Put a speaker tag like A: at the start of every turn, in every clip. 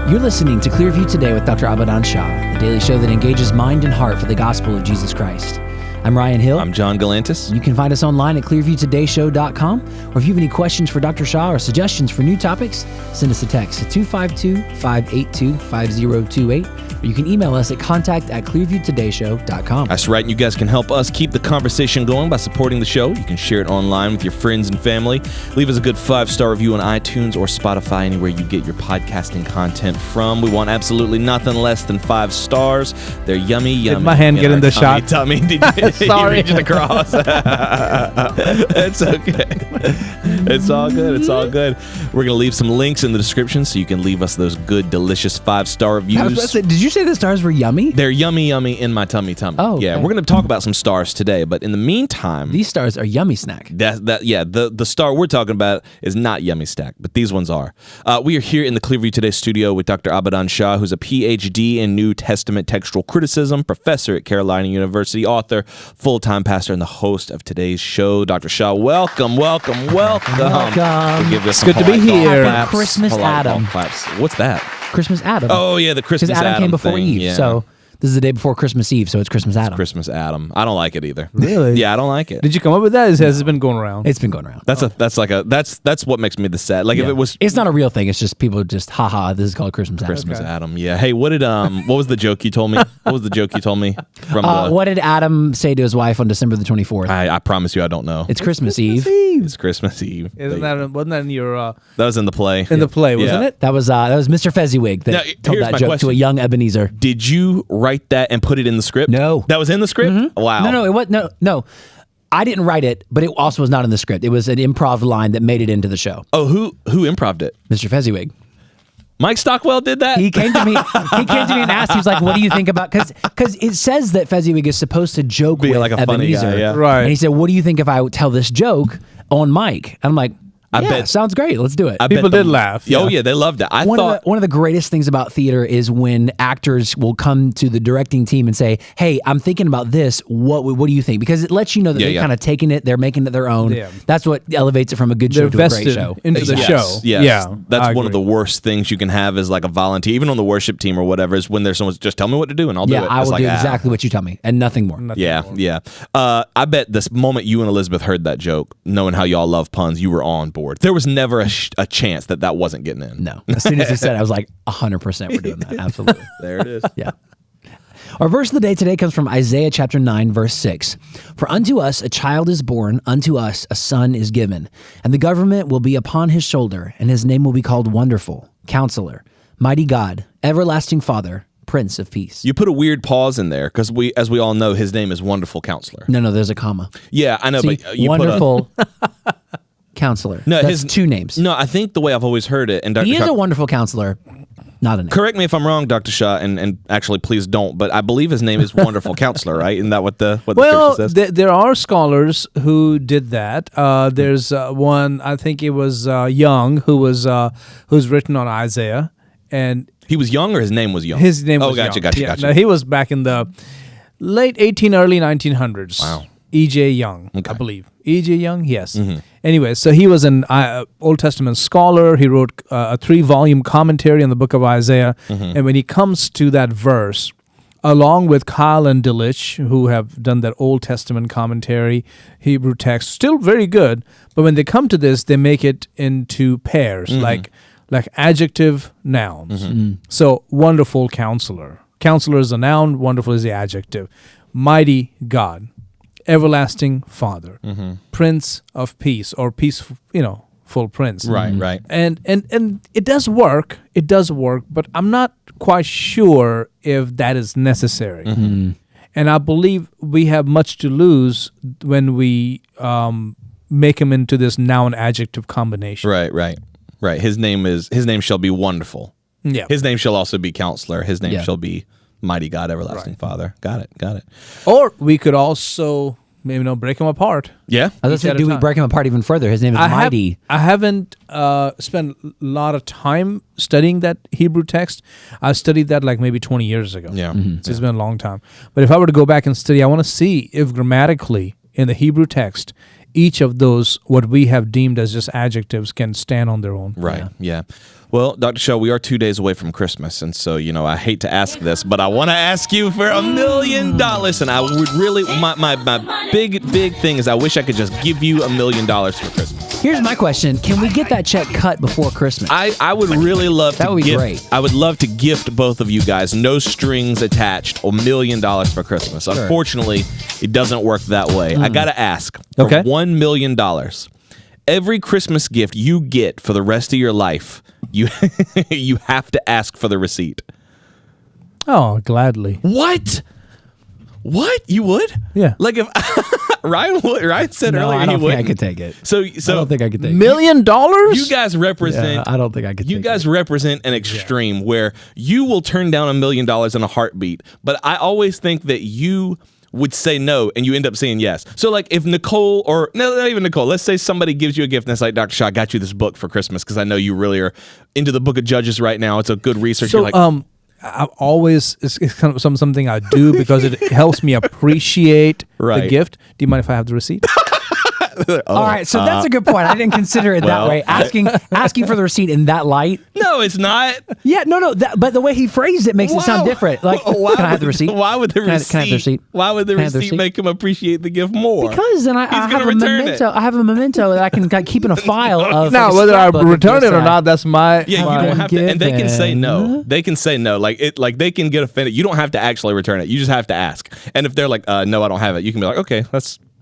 A: You're listening to Clearview Today with Dr. Abadan Shah, the daily show that engages mind and heart for the gospel of Jesus Christ. I'm Ryan Hill.
B: I'm John Galantis.
A: You can find us online at clearviewtodayshow.com, or if you have any questions for Dr. Shah or suggestions for new topics, send us a text at 252-582-5028, or you can email us at contact@clearviewtodayshow.com.
B: That's right, and you guys can help us keep the conversation going by supporting the show. You can share it online with your friends and family. Leave us a good 5-star review on iTunes or Spotify, anywhere you get your podcasting content from. We want absolutely nothing less than 5 stars. They're yummy, yummy.
C: Did my hand get in the shot?
B: Tummy. Did you?
C: Sorry.
B: You reached across. It's okay. It's all good. It's all good. We're going to leave some links in the description so you can leave us those good, delicious 5-star reviews.
A: Did you say the stars were yummy?
B: They're yummy, yummy in my tummy.
A: Oh,
B: yeah.
A: okay.
B: We're going to talk about some stars today, but in the meantime,
A: These stars are yummy snack.
B: the star we're talking about is not Yummy Stack, but these ones are. We are here in the Clearview Today studio with Dr. Abadan Shah, who's a PhD in New Testament textual criticism, professor at Carolina University, author, full-time pastor, and the host of today's show. Dr. Shah, welcome.
A: Welcome.
B: We'll give us some
C: Good to be
B: polite golf
C: here.
B: claps,
A: Christmas
B: polite
A: Adam.
B: golf claps. What's that?
A: Christmas Adam.
B: Oh, yeah, the Christmas
A: Because Adam came before
B: thing.
A: Eve,
B: Yeah.
A: so this is the day before Christmas Eve, so it's Christmas Adam.
B: Christmas Adam. I don't like it either.
C: Really?
B: Yeah, I don't like it.
C: Did you come up with that? Has it been going around?
A: It's been going around.
B: That's what makes me the sad. Like if it was
A: It's not a real thing. It's just people just, haha, this is called Christmas Adam.
B: Christmas Adam. Yeah. Hey, what was the joke you told me? What was the joke you told me from the
A: What did Adam say to his wife on December the 24th?
B: I promise you I don't know.
A: It's Christmas Eve.
B: It's Christmas Eve.
C: Wasn't that in your
B: That was in the play.
C: in the play? Wasn't
B: Yeah.
C: it?
A: That was Mr. Fezziwig
B: Now,
A: that told
B: here's
A: that
B: my
A: joke
B: question.
A: to a young Ebenezer.
B: Did you write that and put it in the script?
A: No.
B: That was in the script? Wow.
A: No, it was no. I didn't write it, but it also was not in the script. It was an improv line that made it into the show.
B: Oh, who improv'd it?
A: Mr. Fezziwig.
B: Mike Stockwell did that?
A: He came to me. And asked. He was like, "What do you think about?" Because it says that Fezziwig is supposed to joke
B: Be
A: with
B: like a funny
A: Ebenezer,
B: guy, yeah.
C: Right.
A: And he said, "What do you think if I tell this joke on Mike?" And I'm like,
B: I
A: "Yeah,
B: bet-
A: sounds great. Let's do it."
B: I
C: People
B: bet
C: did laugh.
B: Oh,
C: Yeah.
B: yeah, they loved it. I
A: one
B: thought
A: of the greatest things about theater is when actors will come to the directing team and say, "Hey, I'm thinking about this. What do you think?" Because it lets you know that
B: Yeah,
A: they're
B: yeah.
A: kind of taking it, they're making it their own.
C: Yeah.
A: That's what elevates it from a good show
C: They're
A: to a great
C: vested
A: show.
C: into the
B: Yes,
C: show.
B: Yes.
C: Yeah,
B: That's
C: I
B: one of the
C: agree.
B: worst things you can have is like a volunteer, even on the worship team or whatever, is when there's someone just tell me what to do and I'll do
A: Yeah,
B: it.
A: I
B: It's
A: will
B: like,
A: do exactly what you tell me and nothing more.
B: Yeah, yeah. I bet this moment you and Elizabeth heard that joke, knowing how y'all love puns, you were on board. There was never a chance that wasn't getting in.
A: No. As soon as he said it, I was like, 100% we're doing that. Absolutely.
B: There it is.
A: Yeah. Our verse of the day today comes from Isaiah chapter 9, verse 6. For unto us a child is born, unto us a son is given, and the government will be upon his shoulder, and his name will be called Wonderful, Counselor, Mighty God, Everlasting Father, Prince of Peace.
B: You put a weird pause in there because as we all know, his name is Wonderful Counselor.
A: No, there's a comma.
B: Yeah, I know,
A: See,
B: but you
A: Wonderful Counselor.
B: No,
A: That's 2 names.
B: No, I think the way I've always heard it, and Dr.
A: He is
B: Shah,
A: a wonderful counselor, not a name.
B: correct me if I'm wrong, Dr. Shah, and actually please don't, but I believe his name is Wonderful Counselor, right? Isn't that what the
C: Well,
B: scripture says?
C: there are scholars who did that. There's one, I think it was Young, who's written on Isaiah, and
B: He was young or his name was young?
C: his name was
B: gotcha,
C: Young.
B: gotcha.
C: No, he was back in the late early 1900s.
B: Wow.
C: E.J. Young,
B: Okay.
C: I believe. E.J. Young, yes. Anyway, so he was an Old Testament scholar. He wrote a 3-volume commentary on the book of Isaiah. And when he comes to that verse, along with Kyle and Delitzsch, who have done that Old Testament commentary, Hebrew text, still very good. But when they come to this, they make it into pairs, like adjective nouns. So, wonderful counselor. Counselor is a noun, wonderful is the adjective. Mighty God, everlasting Father, Prince of Peace, or peaceful, full prince.
B: Right.
C: And it does work. It does work, but I'm not quite sure if that is necessary. And I believe we have much to lose when we make him into this noun adjective combination.
B: Right. His name shall be Wonderful.
C: Yeah.
B: His name shall also be Counselor. His name
A: Yeah.
B: shall be Mighty God, Everlasting Father. Got it.
C: Or we could also break him apart.
B: Yeah.
A: I was
C: Each
A: going
C: at
A: to
C: a
A: do we
C: time.
A: break him apart even further? His name is Mighty.
C: I haven't spent a lot of time studying that Hebrew text. I studied that like maybe 20 years ago.
B: Yeah.
C: So it's been a long time. But if I were to go back and study, I want to see if grammatically in the Hebrew text, each of those, what we have deemed as just adjectives, can stand on their own.
B: Right. Yeah. Well, Dr. Shah, we are 2 days away from Christmas, and so, I hate to ask this, but I want to ask you for $1 million, and I would really, my big thing is I wish I could just give you $1 million for Christmas.
A: Here's my question. Can we get that check cut before Christmas?
B: I would really love
A: That
B: to
A: would be
B: gift,
A: great.
B: I would love to gift both of you guys, no strings attached, $1 million for Christmas. Unfortunately, it doesn't work that way. I got to ask for
C: Okay.
B: $1 million. Every Christmas gift you get for the rest of your life, you you have to ask for the receipt.
C: Oh, gladly.
B: What? You would?
C: Yeah.
B: Like if Ryan said
A: no,
B: earlier
A: I don't
B: he would.
A: think I could take it.
B: So
A: I don't think I could take
C: $1 million?
B: you guys represent.
A: it. I don't think I could
B: You
A: take
B: guys
A: it.
B: represent an extreme where you will turn down $1 million in a heartbeat, but I always think that you would say no and you end up saying yes. So like if Nicole or no, not even Nicole, let's say somebody gives you a gift and it's like, Dr. Shah, I got you this book for Christmas because I know you really are into the book of Judges right now. It's a good research.
C: So,
B: You're like,
C: I've always, it's kind of something I do because it helps me appreciate
B: Right.
C: the gift. Do you mind if I have the receipt?
A: All right, so that's a good point. I didn't consider it that
B: well,
A: way. Asking for the receipt in that light.
B: no, it's not.
A: Yeah, no. But the way he phrased it makes it sound
B: Wow.
A: different. Like,
B: Why
A: can I have the
B: would-
A: receipt?
B: Why would the
A: Can I
B: receipt?
A: have the receipt?
B: Why would the
A: Can I have the
B: receipt
A: receipt?
B: make him appreciate the gift more?
A: Because then I
B: gonna
A: have a
B: return it.
A: memento. I have a memento that I can keep in a file of.
C: Now,
A: like a
C: whether I
A: scrapbook of
C: return
A: gifts
C: it or
A: that
C: not, that's my.
B: Yeah, you
C: my-
B: don't have to, and they can say no.
A: given.
B: They can say no. Like they can get offended. You don't have to actually return it. You just have to ask. And if they're like, no, I don't have it, you can be like, okay,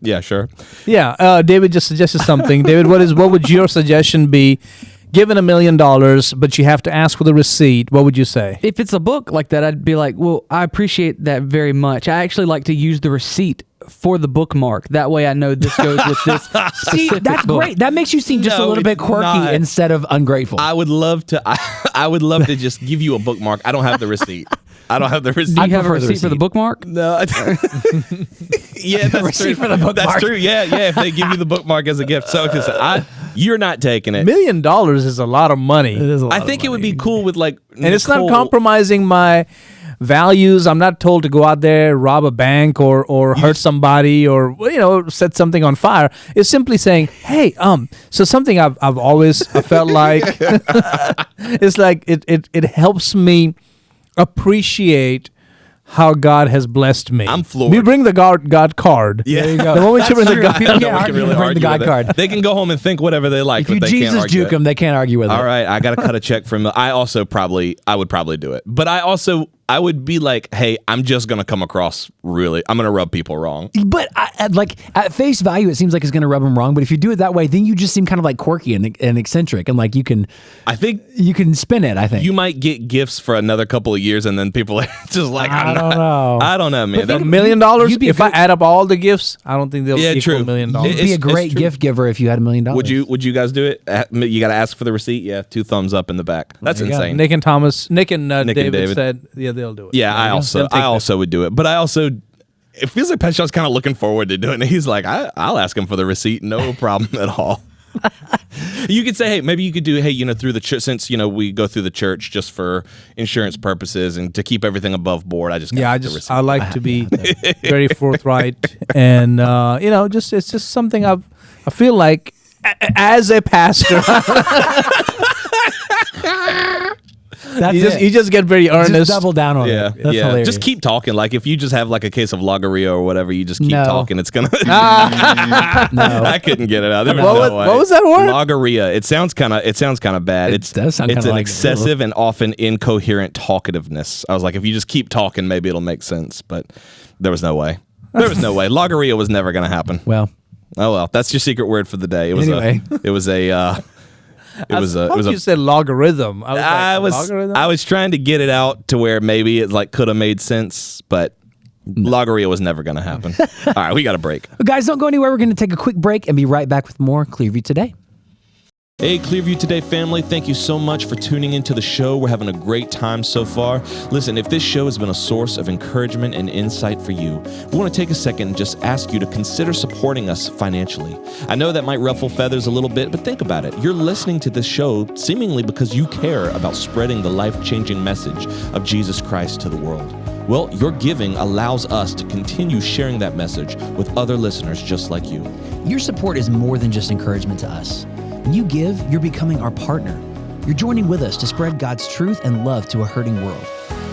B: yeah, sure.
C: Yeah, David just suggested something. David, what would your suggestion be? Given $1 million, but you have to ask for the receipt. What would you say?
D: If it's a book like that, I'd be like, well, I appreciate that very much. I actually like to use the receipt for the bookmark. That way I know this goes with this
A: See,
D: specific
A: that's
D: book.
A: great. That makes you seem just a
B: No,
A: little bit
B: it's
A: quirky
B: not.
A: instead of ungrateful.
B: I would love to. I would love to just give you a bookmark. I don't have the receipt. I don't have the receipt.
D: Do you have a
A: prefer the
D: receipt for the
A: receipt.
D: bookmark?
B: No. Yeah, that's
A: receipt
B: true.
A: for the bookmark.
B: That's true. Yeah. If they give you the bookmark as a gift, so you're not taking it.
C: $1 million is a lot of money.
A: It is a lot
B: I
A: of
B: think it would
A: money.
B: be cool with like,
C: And it's not
B: Nicole-
C: compromising my values. I'm not told to go out there, rob a bank or hurt somebody or set something on fire. It's simply saying, hey, so something I've always felt like it's like it helps me appreciate how God has blessed me.
B: I'm floored.
C: We bring the God card.
B: Yeah. There you
A: go.
C: The moment you bring the
A: true.
C: God,
A: People
B: No one
A: can't
B: can
A: argue
B: really
A: with the
B: argue
A: God
B: with it.
A: card.
B: They can go home and think whatever they like,
A: If you
B: but they can't
A: Jesus
B: argue
A: juke
B: it.
A: them, they can't argue with it.
B: All right, I got to cut a check from. I would probably do it, but I would be like, hey, I'm just gonna come across I'm gonna rub people wrong.
A: But at face value, it seems like it's going to rub them wrong. But if you do it that way, then you just seem kind of like quirky and eccentric, and like you can spin it. I think
B: You might get gifts for another couple of years, and then people are just like,
A: I don't know.
B: I don't know, man.
C: $1 million.
A: You'd be a
C: If I add up all the gifts, I don't think they'll
B: Yeah,
C: equal
B: true.
C: $1 million.
A: You'd be a
B: it's
A: great
B: true.
A: gift giver if you had $1 million.
B: Would you guys do it? You got to ask for the receipt. Yeah, 2 thumbs up in the back. That's
A: There you go.
B: insane.
C: Nick and David,
B: David.
C: said, yeah, they'll do it.
B: Yeah, I
C: They'll take
B: also would do it, but it feels like Pat Shaw's kind of looking forward to doing it. He's like, I'll ask him for the receipt, no problem at all. You could say, hey, maybe you could do, hey, through the church, since we go through the church just for insurance purposes and to keep everything above board. I just got the receipt.
C: I like to be very forthright, and it's just something I feel like as a pastor,
A: That's
C: you just get very earnest.
A: Just double down on
B: Yeah,
A: it. That's hilarious.
B: Just keep talking. Like if you just have like a case of Logorrhea or whatever, you just keep
A: No.
B: talking. It's gonna.
A: No.
B: I couldn't get it out. There was
C: What
B: no
C: was-
B: way.
C: what was that word?
B: Logorrhea. It sounds kind of bad.
A: It does sound
B: It's
A: kinda
B: an
A: like-
B: excessive and often incoherent talkativeness. I was like, if you just keep talking, maybe it'll make sense. But there was no way. Logorrhea was never gonna happen.
A: Well,
B: Oh well, that's your secret word for the day. It was
A: Anyway.
B: It was
C: You said logarithm.
B: I was
C: logarithm?
B: I was trying to get it out to where maybe it like could have made sense, but Logorrhea was never going to happen. All right, we got a break.
A: guys, don't go anywhere. We're going to take a quick break and be right back with more Clearview Today.
B: Hey, Clearview Today family, thank you so much for tuning into the show. We're having a great time so far. Listen, if this show has been a source of encouragement and insight for you, we want to take a second and just ask you to consider supporting us financially. I know that might ruffle feathers a little bit, but think about it. You're listening to this show seemingly because you care about spreading the life-changing message of Jesus Christ to the world. Well, your giving allows us to continue sharing that message with other listeners just like you.
A: Your support is more than just encouragement to us. When you give, you're becoming our partner. You're joining with us to spread God's truth and love to a hurting world.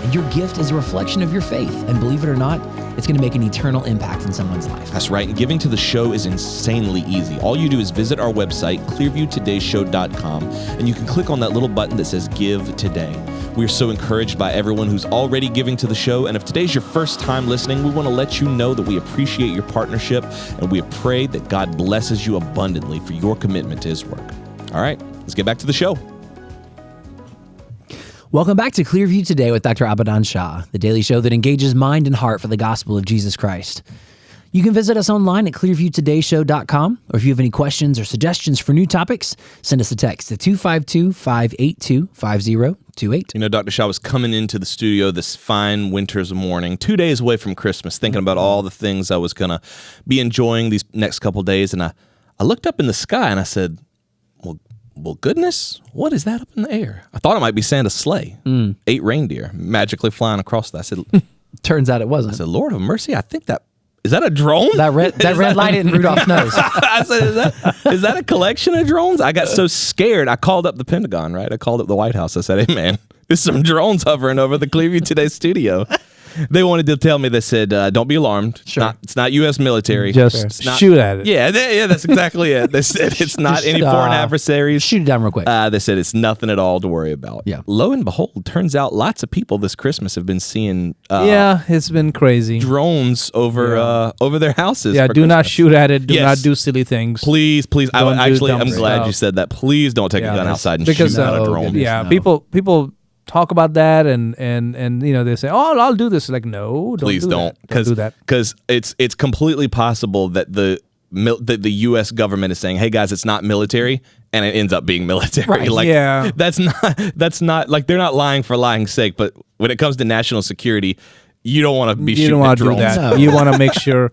A: And your gift is a reflection of your faith. And believe it or not, it's going to make an eternal impact in someone's life.
B: That's right. And giving to the show is insanely easy. All you do is visit our website, clearviewtodayshow.com, and you can click on that little button that says Give Today. We're so encouraged by everyone who's already giving to the show. And if today's your first time listening, we want to let you know that we appreciate your partnership, and we pray that God blesses you abundantly for your commitment to his work. All right, let's get back to the show.
A: Welcome back to Clearview Today with Dr. Abadan Shah, the daily show that engages mind and heart for the gospel of Jesus Christ. You can visit us online at clearviewtodayshow.com, or if you have any questions or suggestions for new topics, send us a text to 252-582-5028.
B: You know, Dr. Shah was coming into the studio this fine winter's morning, 2 days away from Christmas, thinking about all the things I was going to be enjoying these next couple days, and I looked up in the sky and I said, well, goodness, what is that up in the air? I thought it might be Santa's sleigh. 8 reindeer magically flying across that. I said,
A: Turns out it wasn't.
B: I said, Lord of mercy, I think is that a drone?
A: That red light in Rudolph's nose.
B: I said, is that a collection of drones? I got so scared. I called up the Pentagon, right? I called up the White House. I said, hey, man, there's some drones hovering over the Clearview Today studio. They wanted to tell me, they said, don't be alarmed.
A: Sure.
B: It's not U.S. military.
C: Just
B: not,
C: shoot at it.
B: Yeah, that's exactly it. They said it's not any foreign adversaries.
A: Shoot it down real quick.
B: They said it's nothing at all to worry about.
A: Yeah.
B: Lo and behold, turns out lots of people this Christmas have been seeing
C: Yeah, it's been crazy.
B: drones over their houses.
C: Yeah,
B: for
C: do not
B: Christmas.
C: shoot at it. Do
B: Yes.
C: not do silly things.
B: Please.
C: Don't do dumb
B: I'm glad
C: stuff.
B: you said that. Please don't take a gun outside and
C: because,
B: shoot at a drone.
A: goodness.
C: Yeah,
A: No.
C: people talk about that and you know, they say, "Oh, I'll do this." Like, no,
B: Please
C: do
B: don't.
C: that. Don't do that.
B: Because it's completely possible that the U.S. government is saying, "Hey guys, it's not military," and it ends up being military.
A: Right.
B: Like,
C: Yeah.
B: that's not like they're not lying for lying's sake. But when it comes to national security, you don't want to be
C: You
B: shooting
C: don't
B: at
C: want to do
B: drones.
C: that.
A: No.
C: You want to make sure,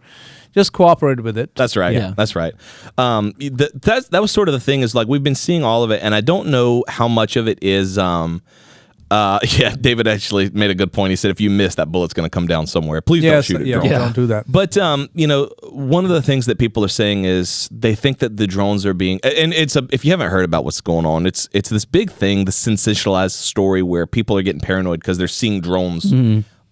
C: just cooperate with it.
B: That's right.
A: Yeah.
B: That's right. That was sort of the thing, is like we've been seeing all of it, and I don't know how much of it is. Yeah, David actually made a good point. He said, if you miss, that bullet's going to come down somewhere. Please don't shoot at drones.
C: Don't do that.
B: But you know, one of the things that people are saying is they think that the drones are being, and if you haven't heard about what's going on, it's this big thing, the sensationalized story where people are getting paranoid because they're seeing drones.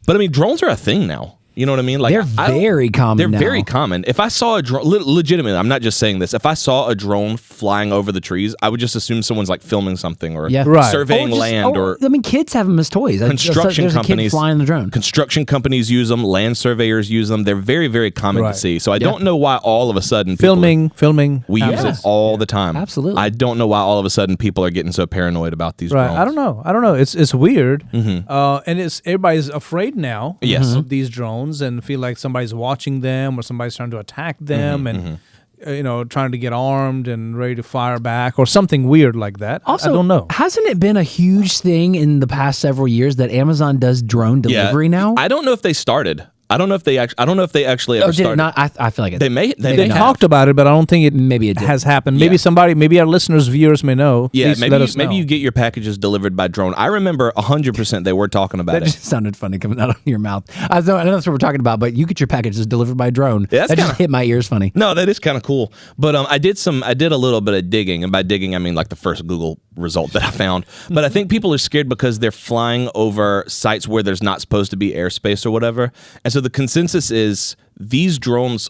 B: But I mean, drones are a thing now. You know what I mean? Like,
A: They're very common
B: They're
A: now.
B: very common. If I saw a drone, legitimately, I'm not just saying this. If I saw a drone flying over the trees, I would just assume someone's like filming something or
A: Yeah.
C: Right.
B: surveying land or
A: I mean, kids have them as toys.
B: construction
A: There's
B: companies
A: a kid flying the drone.
B: Construction companies use them. Land surveyors use them. They're very, very common
C: Right.
B: to see. So I don't know why all of a sudden people
C: Filming.
B: we use it
A: Yes.
B: all the time.
A: Absolutely.
B: I don't know why all of a sudden people are getting so paranoid about these
C: Right.
B: drones.
C: I don't know. It's weird. And it's everybody's afraid now.
B: Yes.
C: Of these drones and feel like somebody's watching them or somebody's trying to attack them and you know, trying to get armed and ready to fire back or something weird like that.
A: Also,
C: I don't know.
A: Hasn't it been a huge thing in the past several years that Amazon does drone delivery now?
B: I don't know if they started. I don't know if they actually ever
A: Oh, did
B: started.
A: it not? I feel like it.
B: They may.
A: Maybe
C: They
A: not.
C: talked about it, but I don't think it
A: Maybe it did.
C: has happened.
B: Yeah.
C: Maybe our listeners, viewers may know.
B: Yeah,
C: Please let us know.
B: maybe you get your packages delivered by drone. I remember 100% they were talking about
A: That
B: it.
A: just sounded funny coming out of your mouth. I know that's what we're talking about, but you get your packages delivered by drone.
B: Yeah, that's
A: that just
B: kinda-
A: hit my ears funny.
B: No, that is kind of cool. But I did a little bit of digging, and by digging I mean like the first Google result that I found. But I think people are scared because they're flying over sites where there's not supposed to be airspace or whatever. And so the consensus is these drones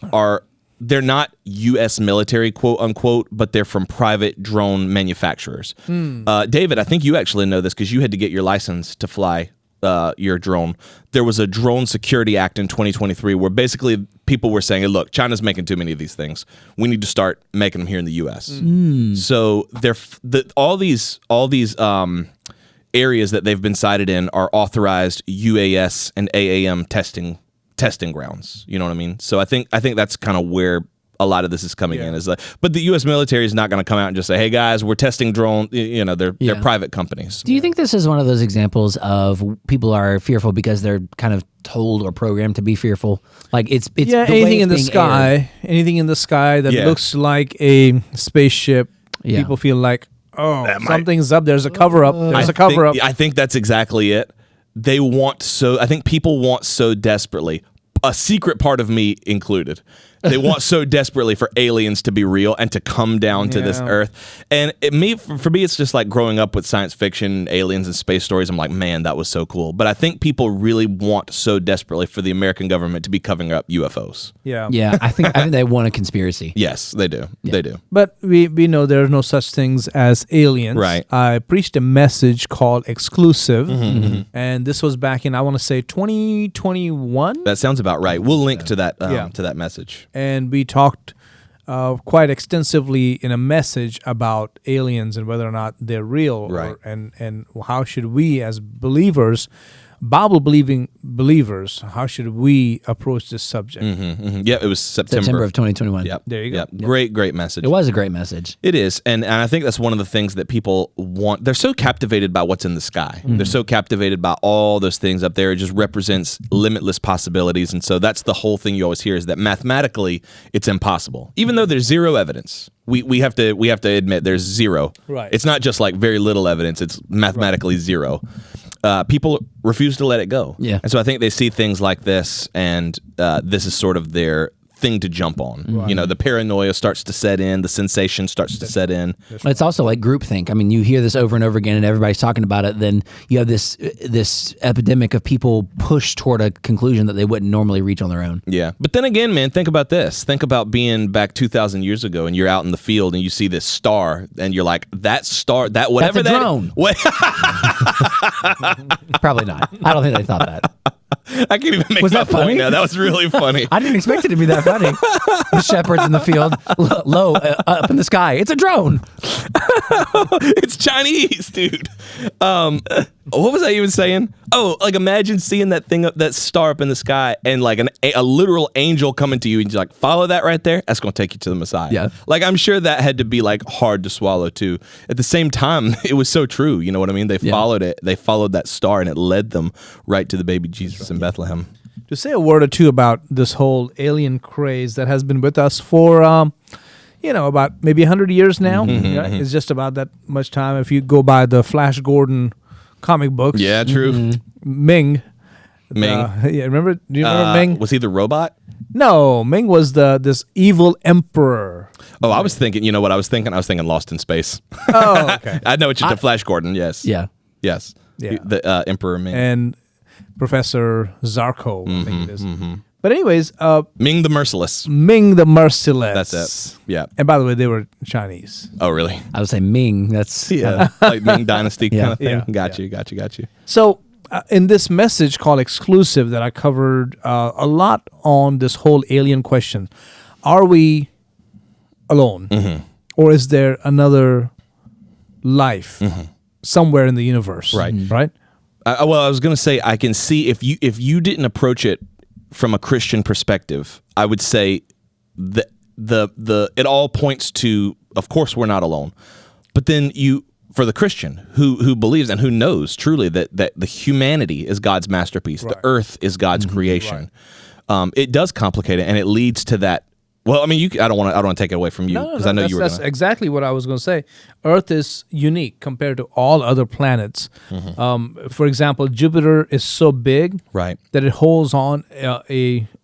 B: they're not U.S. military, quote unquote, but they're from private drone manufacturers. David, I think you actually know this because you had to get your license to fly your drone. There was a Drone Security Act in 2023 where basically people were saying, hey, look, China's making too many of these things. We need to start making them here in the U.S. So all these areas that they've been cited in are authorized UAS and AAM testing grounds. You know what I mean? So I think that's kind of where a lot of this is coming in. Is like, but the U.S. military is not going to come out and just say, "Hey guys, we're testing drone." You know, they're private companies.
A: Do you think this is one of those examples of people are fearful because they're kind of told or programmed to be fearful? Like it's the way
C: anything
A: it's
C: in the
A: being
C: sky,
A: aired.
C: anything in the sky that
B: Yeah.
C: looks like a spaceship.
A: Yeah.
C: People feel like, something's up. There's a cover up. There's a cover up.
B: I think that's exactly it. I think people want so desperately, a secret part of me included, They want so desperately for aliens to be real and to come down to this Earth. And for me, it's just like growing up with science fiction, aliens, and space stories. I'm like, man, that was so cool. But I think people really want so desperately for the American government to be covering up UFOs.
C: Yeah.
A: Yeah, I think they want a conspiracy.
B: Yes, they do.
A: Yeah.
B: They do.
C: But we know there are no such things as aliens.
B: Right.
C: I preached a message called Exclusive, and this was back in, I want to say, 2021.
B: That sounds about right. We'll link to that message.
C: And we talked quite extensively in a message about aliens and whether or not they're real,
B: Right.
C: and how should we as believers, Bible-believing believers, how should we approach this subject?
B: Yeah, it was
A: September of 2021.
B: Yep.
C: There you go.
B: Yep. Great message.
A: It was a great message.
B: It is, and I think that's one of the things that people want. They're so captivated by what's in the sky. They're so captivated by all those things up there. It just represents limitless possibilities, and so that's the whole thing you always hear is that mathematically it's impossible, even though there's zero evidence. We have to admit there's zero.
C: Right.
B: It's not just like very little evidence. It's mathematically zero. People refuse to let it go.
A: Yeah.
B: And so I think they see things like this, and this is sort of their thing to jump on.
C: Right.
B: You know, the paranoia starts to set in, the sensation starts to set in.
A: It's also like groupthink. I mean, you hear this over and over again, and everybody's talking about it. Then you have this epidemic of people pushed toward a conclusion that they wouldn't normally reach on their own.
B: Yeah. But then again, man, think about this. Think about being back 2,000 years ago, and you're out in the field, and you see this star, and you're like, that star, that whatever
A: That's a
B: that
A: drone.
B: What?
A: Probably not. I don't think they thought that.
B: I can't even make
A: Was
B: my
A: that funny?
B: point now. That was really funny.
A: I didn't expect it to be that funny. The shepherds in the field, low, up in the sky. It's a drone.
B: It's Chinese, dude. What was I even saying? Oh, like imagine seeing that thing, that star up in the sky, and like a literal angel coming to you, and you're like, follow that right there. That's gonna take you to the Messiah.
A: Yeah.
B: Like I'm sure that had to be like hard to swallow too. At the same time, it was so true. You know what I mean? They followed it. They followed that star, and it led them right to the baby Jesus in Bethlehem.
C: To say a word or two about this whole alien craze that has been with us for, about maybe 100 years now. It's just about that much time. If you go by the Flash Gordon comic books.
B: Yeah, true.
C: Ming.
B: Ming.
C: Remember? Do you remember Ming?
B: Was he the robot?
C: No, Ming was this evil emperor.
B: Oh, I was thinking. You know what I was thinking? I was thinking Lost in Space.
C: Oh, okay.
B: I know it's just a Flash Gordon. Yes.
A: Yeah.
B: Yes.
C: Yeah.
B: The Emperor Ming.
C: And Professor Zarko, I think it is. But anyways,
B: Ming the Merciless.
C: Ming the Merciless.
B: That's it. Yeah.
C: And by the way, they were Chinese.
B: Oh, really?
A: I would say Ming. That's
B: Yeah. Like Ming Dynasty kind of thing.
C: Yeah.
B: Got you.
C: So in this message called Exclusive that I covered a lot on this whole alien question, are we alone? Or is there another life somewhere in the universe?
B: Right.
C: Right?
B: Well, I was going to say, I can see if you didn't approach it from a Christian perspective, I would say the it all points to, of course, we're not alone. But then for the Christian who believes and who knows truly that the humanity is God's masterpiece, the earth is God's creation, it does complicate it, and it leads to that. Well, I mean, I don't want to take it away from you because I know you were.
C: That's exactly what I was going to say. Earth is unique compared to all other planets. For example, Jupiter is so big
B: Right.
C: that it holds on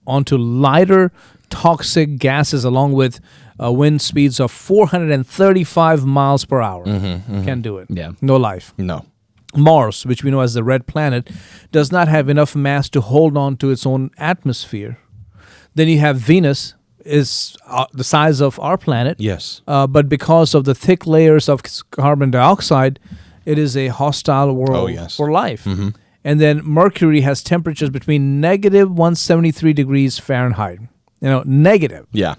C: onto lighter toxic gases along with wind speeds of 435 miles per hour. Can't do it.
A: Yeah.
C: No life.
B: No.
C: Mars, which we know as the red planet, does not have enough mass to hold on to its own atmosphere. Then you have Venus, is the size of our planet.
B: Yes.
C: But because of the thick layers of carbon dioxide, it is a hostile world for life. And then Mercury has temperatures between negative 173 degrees Fahrenheit. Negative.
B: Yeah.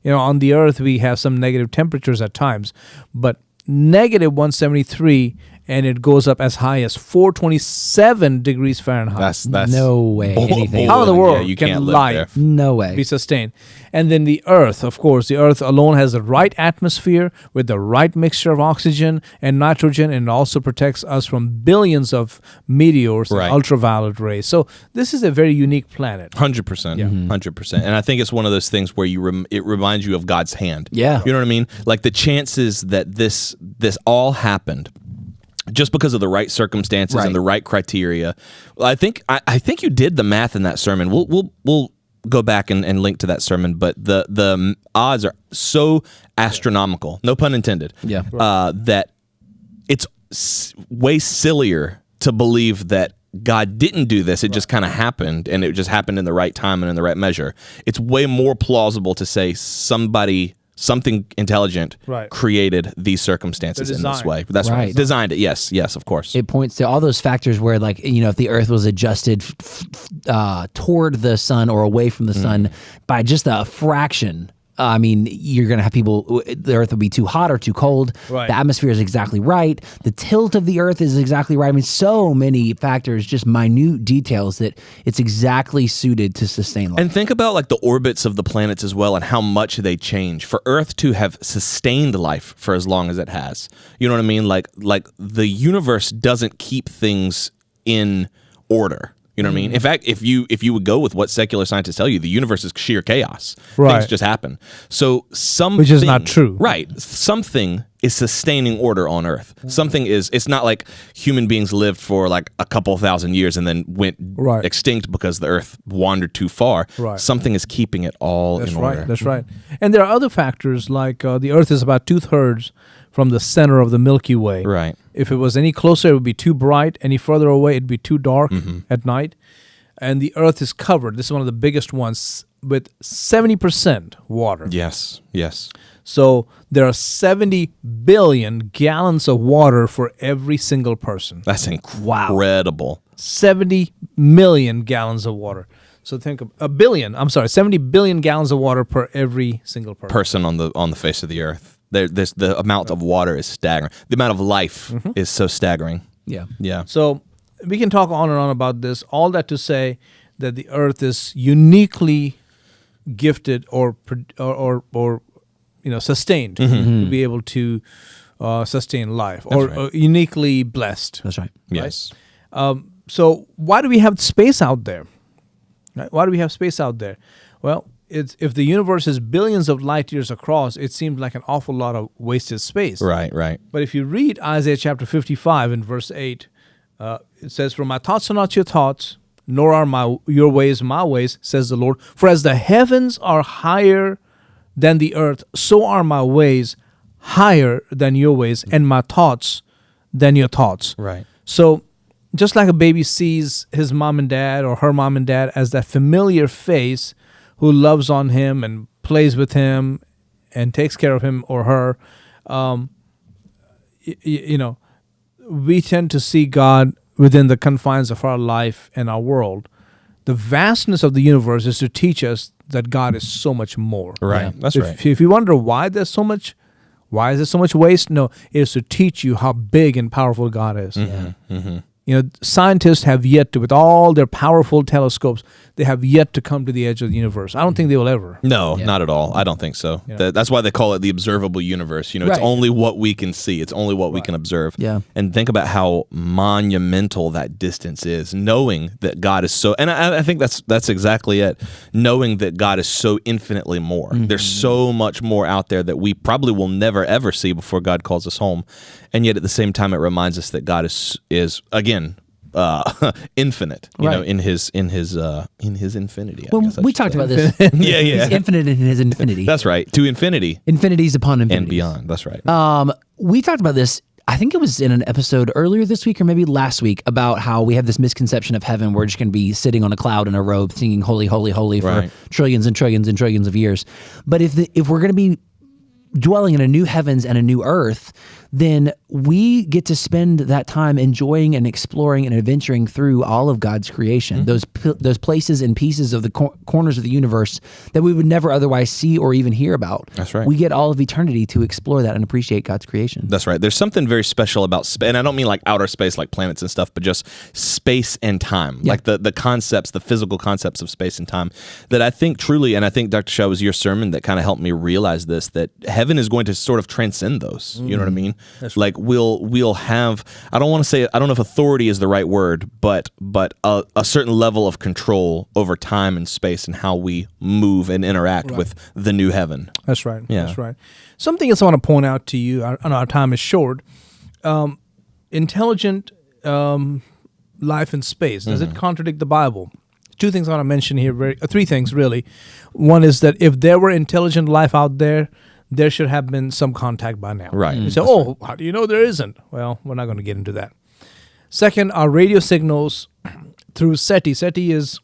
C: On the Earth, we have some negative temperatures at times, but negative 173, and it goes up as high as 427 degrees Fahrenheit.
B: That's
A: no way. Anything.
C: How in the world
B: you
C: can
B: can't live
C: life
B: there.
A: No way.
C: be sustained? And then the Earth, of course, the Earth alone has the right atmosphere with the right mixture of oxygen and nitrogen, and it also protects us from billions of meteors and ultraviolet rays. So this is a very unique planet.
B: 100%. 100%. And I think it's one of those things where it reminds you of God's hand.
A: Yeah.
B: You know what I mean? Like the chances that this all happened just because of the right circumstances and the right criteria. Well, I think you did the math in that sermon. We'll go back and link to that sermon, but the odds are so astronomical, no pun intended, that it's way sillier to believe that God didn't do this. It just kind of happened, and it just happened in the right time and in the right measure. It's way more plausible to say something intelligent created these circumstances in this way. That's right. Designed it. Yes, of course.
A: It points to all those factors where, like, if the earth was adjusted toward the sun or away from the sun by just a fraction, you're going to have the earth will be too hot or too cold.
C: Right.
A: The atmosphere is exactly right. The tilt of the earth is exactly right. So many factors, just minute details that it's exactly suited to sustain life.
B: And think about like the orbits of the planets as well and how much they change. For Earth to have sustained life for as long as it has, you know what I mean? Like the universe doesn't keep things in order. You know what I mean? In fact, if you would go with what secular scientists tell you, the universe is sheer chaos.
C: Right.
B: Things just happen. So
C: which is not true.
B: Right. Something is sustaining order on Earth. Something is. It's not like human beings lived for like a couple thousand years and then went extinct because the Earth wandered too far.
C: Right.
B: Something is keeping it all in order.
C: That's right. And there are other factors like the Earth is about 2/3 from the center of the Milky Way.
B: Right.
C: If it was any closer, it would be too bright. Any further away, it'd be too dark at night. And the Earth is covered. This is one of the biggest ones with 70% water.
B: Yes.
C: So there are 70 billion gallons of water for every single person.
B: That's incredible.
C: 70 million gallons of water. So think of 70 billion gallons of water per every single person
B: on the face of the earth. The amount of water is staggering. The amount of life is so staggering. Yeah.
C: So we can talk on and on about this. All that to say that the earth is uniquely gifted or sustained to be able to sustain life, or uniquely blessed.
A: That's right.
B: Yes.
C: So why do we have space out there? Right? Why do we have space out there? Well, if the universe is billions of light years across, it seems like an awful lot of wasted space.
B: Right.
C: But if you read Isaiah chapter 55 in verse 8, it says, "For my thoughts are not your thoughts, nor are your ways my ways, says the Lord. For as the heavens are higher than the earth, so are my ways higher than your ways, and my thoughts than your thoughts."
B: Right.
C: So just like a baby sees his mom and dad or her mom and dad as that familiar face who loves on him and plays with him and takes care of him or her, we tend to see God within the confines of our life and our world. The vastness of the universe is to teach us that God is so much more.
B: Right. That's right.
C: If you wonder why is there so much waste? No, it is to teach you how big and powerful God is. Scientists have yet to, with all their powerful telescopes, they have yet to come to the edge of the universe. I don't think they will ever.
B: No, not at all. I don't think so. That's why they call it the observable universe. It's only what we can see. It's only what we can observe.
A: Yeah.
B: And think about how monumental that distance is, knowing that God is so, and I think that's exactly it, knowing that God is so infinitely more. There's so much more out there that we probably will never, ever see before God calls us home. And yet at the same time, it reminds us that God is again, infinite, in his infinity.
A: We talked about this.
B: Yeah.
A: He's infinite in his infinity.
B: That's right. To infinity.
A: Infinities upon infinities.
B: And beyond. That's right.
A: We talked about this, I think it was in an episode earlier this week or maybe last week, about how we have this misconception of heaven. We're just going to be sitting on a cloud in a robe singing holy, holy, holy for trillions and trillions and trillions of years. But if we're going to be dwelling in a new heavens and a new earth, then we get to spend that time enjoying and exploring and adventuring through all of God's creation, those places and pieces of the corners of the universe that we would never otherwise see or even hear about.
B: That's right.
A: We get all of eternity to explore that and appreciate God's creation.
B: That's right. There's something very special about space, and I don't mean like outer space, like planets and stuff, but just space and time, like the concepts, the physical concepts of space and time, that I think truly, and I think Dr. Shah, was your sermon that kind of helped me realize this, that heaven is going to sort of transcend those. You know what I mean? Like we'll have, I don't want to say, I don't know if authority is the right word, but a certain level of control over time and space and how we move and interact with the new heaven.
C: That's right.
B: Yeah.
C: That's right. Something else I want to point out to you, I know our time is short. Intelligent life in space, does it contradict the Bible? two things I want to mention here. Three things, really. One is that if there were intelligent life out there, there should have been some contact by now.
B: Right.
C: You say, how do you know there isn't? Well, we're not going to get into that. Second, our radio signals through SETI. SETI is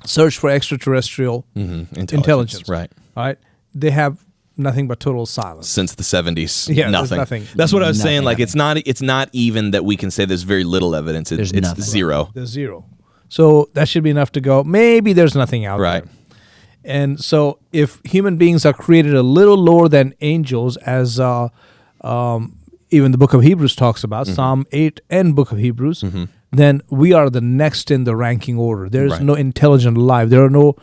C: Search for Extraterrestrial Intelligence.
B: Right.
C: All right. They have nothing but total silence.
B: Since the 70s.
C: Yeah, there's
B: nothing.
C: nothing.
B: That's what I was saying. Like, it's not even that we can say there's very little evidence. It's
A: nothing.
B: zero.
C: There's zero. So that should be enough to go, maybe there's nothing out
B: Right.
C: there. And so if human beings are created a little lower than angels, as even the book of Hebrews talks about, Psalm 8 and book of Hebrews, then we are the next in the ranking order. There's
B: Right.
C: no intelligent life. There are no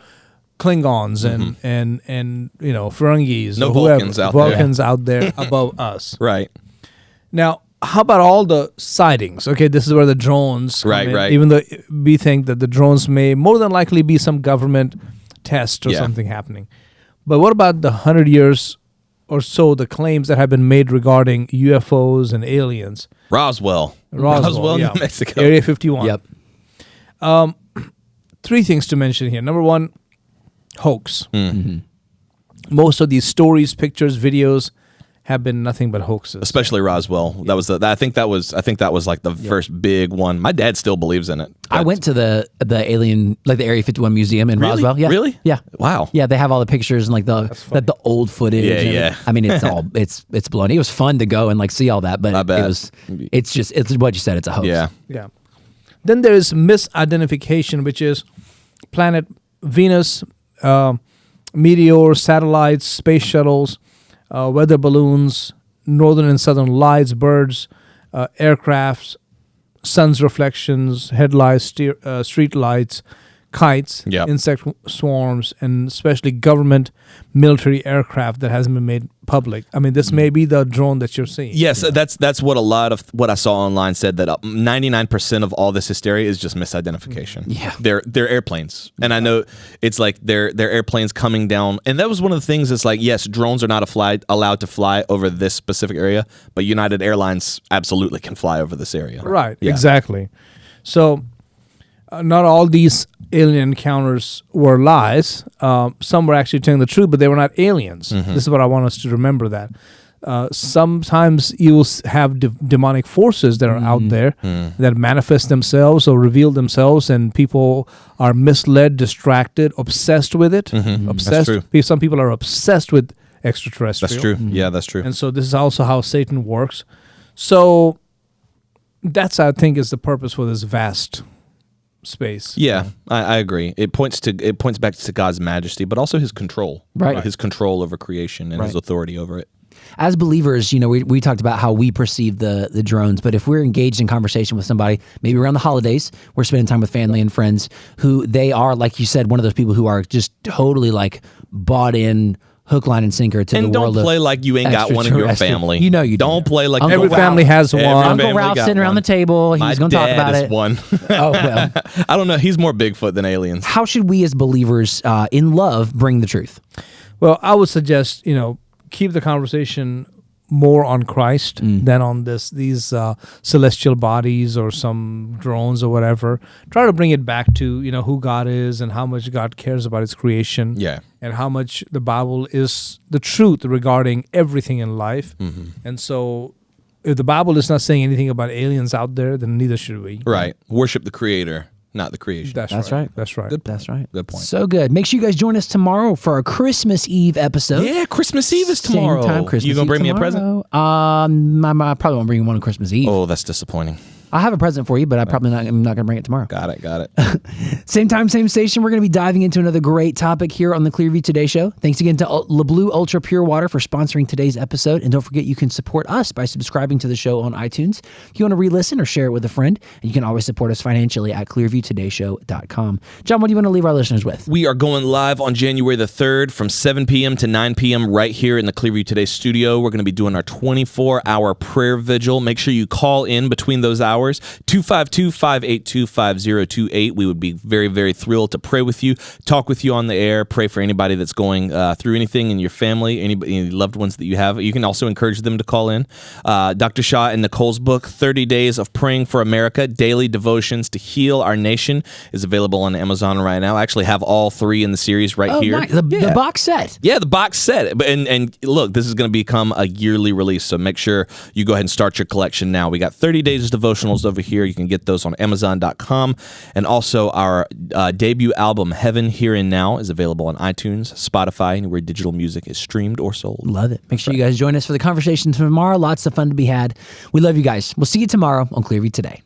C: Klingons and Ferengis.
B: No
C: or whoever,
B: Vulcans out there.
C: Vulcans out there above us.
B: Right.
C: Now, how about all the sightings? Okay, this is where the drones come in,
B: Right.
C: even though we think that the drones may more than likely be some government test or
B: Yeah.
C: something happening. But what about the 100 years or so, the claims that have been made regarding UFOs and aliens?
B: Roswell,
C: yeah.
B: New Mexico.
C: Area 51.
A: Yep.
C: Three things to mention here. Number one, hoax.
B: Mm-hmm.
C: Most of these stories, pictures, videos have been nothing but hoaxes.
B: Especially Roswell. That was I think that was like the first big one. My dad still believes in it.
A: I went to the alien, like the Area 51 museum in
B: Really?
A: Roswell. Yeah.
B: Really?
A: Yeah.
B: Wow.
A: Yeah, they have all the pictures and like the old footage.
B: Yeah,
A: and
B: yeah.
A: I mean, it's all it's blown. It was fun to go and like see all that, but
B: I bet.
A: it's what you said. It's a hoax.
B: Yeah.
C: Yeah. Then there is misidentification, which is planet Venus, meteor, satellites, space shuttles, weather balloons, northern and southern lights, birds, aircrafts, sun's reflections, headlights, street lights, kites,
B: Yep.
C: insect swarms, and especially government military aircraft that hasn't been made public. I mean, this may be the drone that you're seeing.
B: Yes, that's what a lot of what I saw online said, that 99% of all this hysteria is just misidentification.
A: Yeah.
B: They're airplanes, and I know it's like they're airplanes coming down, and that was one of the things. It's like, yes, drones are not allowed to fly over this specific area, but United Airlines absolutely can fly over this area.
C: Right,
B: Yeah.
C: exactly. So, not all these alien encounters were lies. Some were actually telling the truth, but they were not aliens. This is what I want us to remember, that sometimes you will have demonic forces that are out there that manifest themselves or reveal themselves, and people are misled, distracted, obsessed with it. Obsessed.
B: true.
C: Some people are obsessed with extraterrestrial.
B: That's true. Yeah, that's true.
C: And so this is also how Satan works. So that's, I think, is the purpose for this vast space.
B: Yeah, I agree. It points back to God's majesty, but also His control,
A: Right.
B: His control over creation and His
A: Right.
B: authority over it.
A: As believers, we talked about how we perceive the drones, but if we're engaged in conversation with somebody, maybe around the holidays, we're spending time with family and friends who they are, like you said, one of those people who are just totally like bought in, hook, line, and sinker to
B: And
A: the world
B: don't play
A: of
B: like you ain't got one in your
A: extraterrestrial.
B: family.
A: You know you
B: don't play like
A: Uncle
C: Every
A: Ralph.
C: family has one.
B: Every
A: Uncle
B: family
A: Ralph
B: got
A: sitting around
B: one.
A: the table.
B: My
A: He's going to talk
B: dad
A: about
B: is
A: it.
B: one.
A: Oh, well.
B: I don't know. He's more Bigfoot than aliens.
A: How should we as believers in love bring the truth?
C: Well, I would suggest, keep the conversation more on Christ than on these celestial bodies or some drones or whatever. Try to bring it back to, who God is and how much God cares about His creation.
B: Yeah.
C: And how much the Bible is the truth regarding everything in life. And so if the Bible is not saying anything about aliens out there, then neither should we.
B: Right. Worship the Creator, not the creation.
C: That's
A: That's
C: right.
A: right.
C: That's right.
A: That's right.
B: Good point.
A: So good. Make sure you guys join us tomorrow for our Christmas Eve episode.
B: Yeah, Christmas Eve is tomorrow.
A: Same time, Christmas
B: you gonna
A: Eve
B: bring me a present?
A: tomorrow. I probably won't bring you one on Christmas Eve.
B: Oh, that's disappointing.
A: I'll have a present for you, but I'm not going to bring it tomorrow.
B: Got it.
A: Same time, same station. We're going to be diving into another great topic here on the Clearview Today Show. Thanks again to LeBlue Ultra Pure Water for sponsoring today's episode. And don't forget, you can support us by subscribing to the show on iTunes. If you want to re-listen or share it with a friend, and you can always support us financially at clearviewtodayshow.com. John, what do you want to leave our listeners with?
B: We are going live on January the 3rd from 7 p.m. to 9 p.m. right here in the Clearview Today studio. We're going to be doing our 24-hour prayer vigil. Make sure you call in between those hours hours. 252-582-5028. We would be very, very thrilled to pray with you, talk with you on the air, pray for anybody that's going through anything in your family, any loved ones that you have. You can also encourage them to call in. Dr. Shah and Nicole's book, 30 Days of Praying for America, Daily Devotions to Heal Our Nation, is available on Amazon right now. I actually have all 3 in the series right here.
A: Nice. The box set.
B: Yeah, the box set. And look, this is going to become a yearly release, so make sure you go ahead and start your collection now. We got 30 Days of Devotionals over here. You can get those on Amazon.com. And also our debut album, Heaven, Here and Now, is available on iTunes, Spotify, anywhere digital music is streamed or sold.
A: Love it. Make sure you guys join us for the conversation tomorrow. Lots of fun to be had. We love you guys. We'll see you tomorrow on Clearview Today.